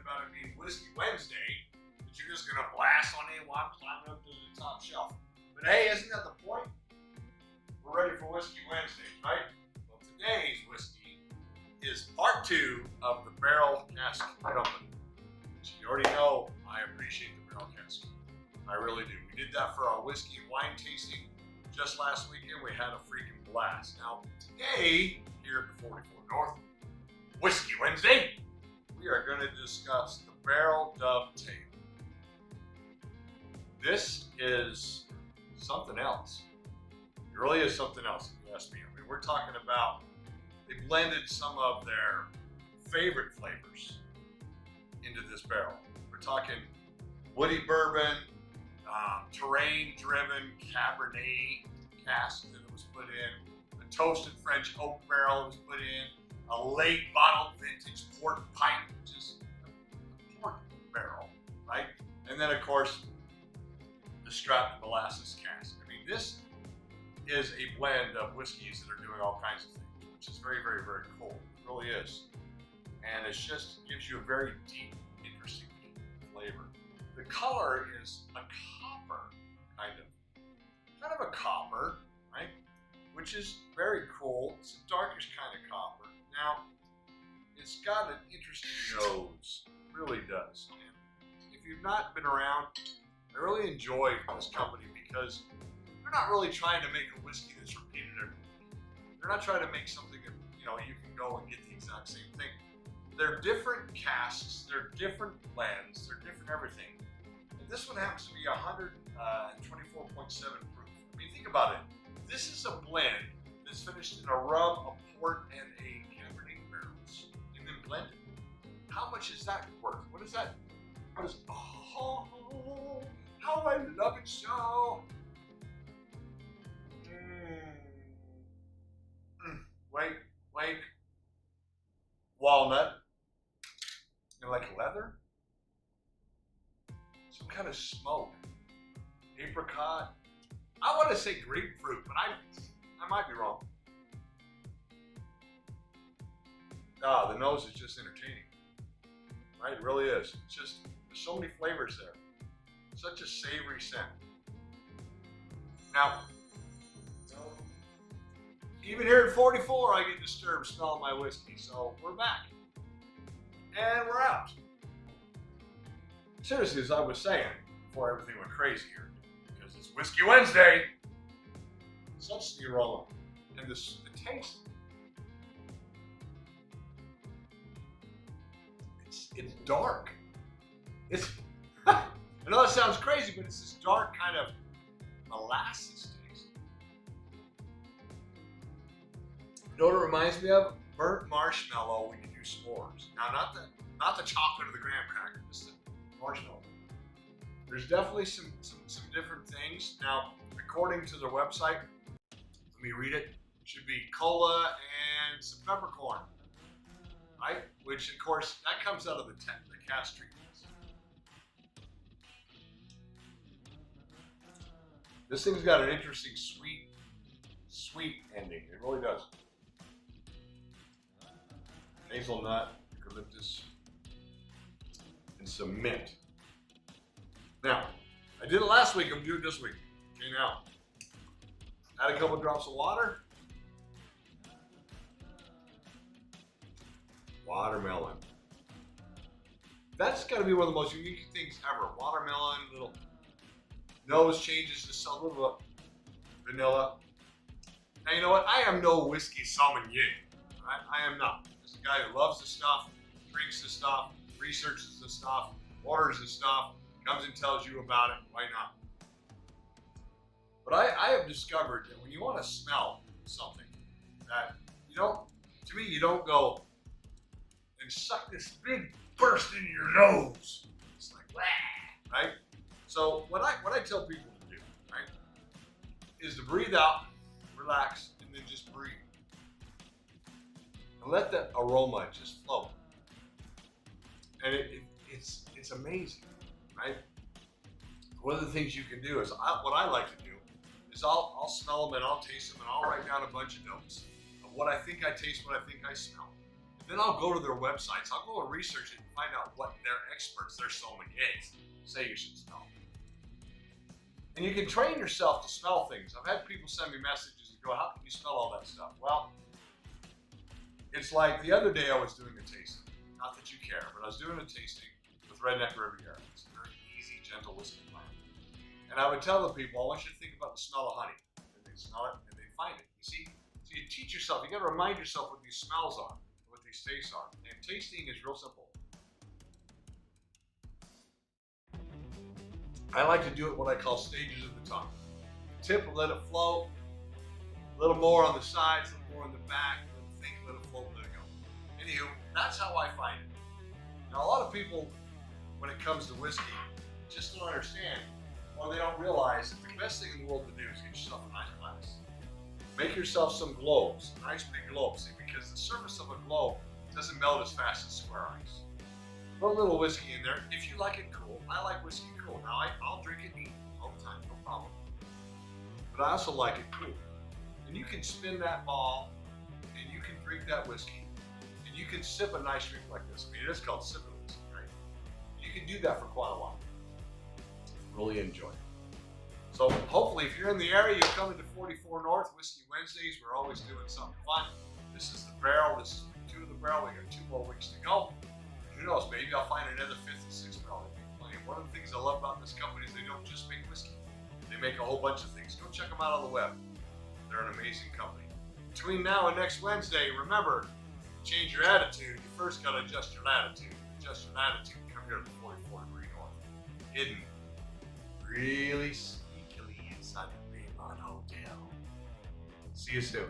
about it being Whiskey Wednesday, that you're just gonna blast on in while I'm climbing up to the top shelf. But hey, isn't that the point? We're ready for Whiskey Wednesday, right? Well, today's whiskey is part 2 of the Barrel Company. Which you already know, I appreciate the Barrel Cask. I really do. We did that for our whiskey and wine tasting just last weekend. We had a freaking blast. Now, today, here at the 44 North, Whiskey Wednesday, we are going to discuss the Barrel Dovetail. This is something else. It really is something else, if you ask me. I mean, we're talking about, they blended some of their favorite flavors into this barrel. We're talking woody bourbon, terrain-driven Cabernet cask that it was put in, a toasted French oak barrel was put in, a late bottled vintage port pipe, which is a port barrel, right? And then, of course, the strapped molasses cask. I mean, this is a blend of whiskeys that are doing all kinds of things, which is very, very, very cool. It really is. And it just gives you a very deep, interesting flavor. The color is a copper, kind of a copper, right? Which is very cool. It's a darkish kind of copper. Now, it's got an interesting nose. It really does. And if you've not been around, I really enjoy this company because they're not really trying to make a whiskey that's repeated every week. They're not trying to make something that, you know, you can go and get the exact same thing. They're different casks, they're different blends, they're different everything. And this one happens to be 124.7 proof. I mean, think about it. This is a blend that's finished in a rum, a port, and a Cabernet barrels, and then blended. How much is that worth? What is that? What is, oh, how I love it so. Wait. Walnut. And like leather? Some kind of smoke. Apricot. I want to say grapefruit, but I might be wrong. The nose is just entertaining. Right? It really is. It's just, there's so many flavors there. Such a savory scent. Now, even here at 44, I get disturbed smelling my whiskey, so we're back. And we're out. Seriously, as I was saying, before everything went crazy here, because it's Whiskey Wednesday, such the aroma and the taste. It's dark. It's I know that sounds crazy, but it's this dark kind of molasses taste. You know what it reminds me of? Burnt marshmallow when you do s'mores. Now, not the chocolate or the graham cracker, just the marshmallow. There's definitely some different things. Now, according to their website, let me read it. It should be cola and some peppercorn, right? Which, of course, that comes out of the cask treatments. This thing's got an interesting sweet ending. It really does. Hazelnut, eucalyptus, and some mint. Now, I did it last week, I'm doing it this week. Okay, now, add a couple drops of water. Watermelon. That's gotta be one of the most unique things ever. Watermelon, little nose changes to a little vanilla. Now, you know what? I am no whiskey sommelier. Right? I am not. This is a guy who loves the stuff, drinks the stuff, researches the stuff, orders the stuff, comes and tells you about it. Why not? But I have discovered that when you want to smell something, that you don't, to me, you don't go and suck this big burst in your nose. It's like, wah, right? So what I tell people to do, right, is to breathe out, relax, and then just breathe. And let that aroma just flow. And it's amazing, right? One of the things you can do is, what I like to do is I'll smell them and I'll taste them and I'll write down a bunch of notes of what I think I taste, what I think I smell. And Then I'll go to their websites. I'll go and research it and find out what their experts, their sommeliers, say you should smell. And you can train yourself to smell things. I've had people send me messages and go, how can you smell all that stuff? Well, it's like the other day I was doing a tasting. Not that you care, but I was doing a tasting with Redneck Riviera. It's a very easy, gentle whiskey blend. And I would tell the people, I want you to think about the smell of honey. And they smell it and they find it. You see? So you teach yourself, you got to remind yourself what these smells are, what these tastes are. And tasting is real simple. I like to do it what I call stages of the tongue. Tip and let it flow. A little more on the sides, a little more on the back. Think, let it float, let it go. Anywho, that's how I find it. Now, a lot of people, when it comes to whiskey, just don't understand, or they don't realize that the best thing in the world to do is get yourself a nice glass. Make yourself some globes, nice big globes, see, because the surface of a globe doesn't melt as fast as square ice. Put a little whiskey in there. If you like it cool, I like whiskey cool. Now, I'll drink it neat all the time, no problem. But I also like it cool. And you can spin that ball, and you can drink that whiskey, and you can sip a nice drink like this. I mean, it is called sipping whiskey, right? You can do that for quite a while. Really enjoy it. So hopefully, if you're in the area, you're coming to 44 North Whiskey Wednesdays. We're always doing something fun. This is the Barrel. This is week 2 of the Barrel. We got 2 more weeks to go. Who knows? Maybe I'll find another 5th and 6th barrel. One of the things I love about this company is they don't just make whiskey. They make a whole bunch of things. Go check them out on the web. They're an amazing company. Between now and next Wednesday, remember, change your attitude. You first got to adjust your latitude. Adjust your latitude. Come here to the 44 degree north. Hidden really sneakily inside the Barrel Hotel. See you soon.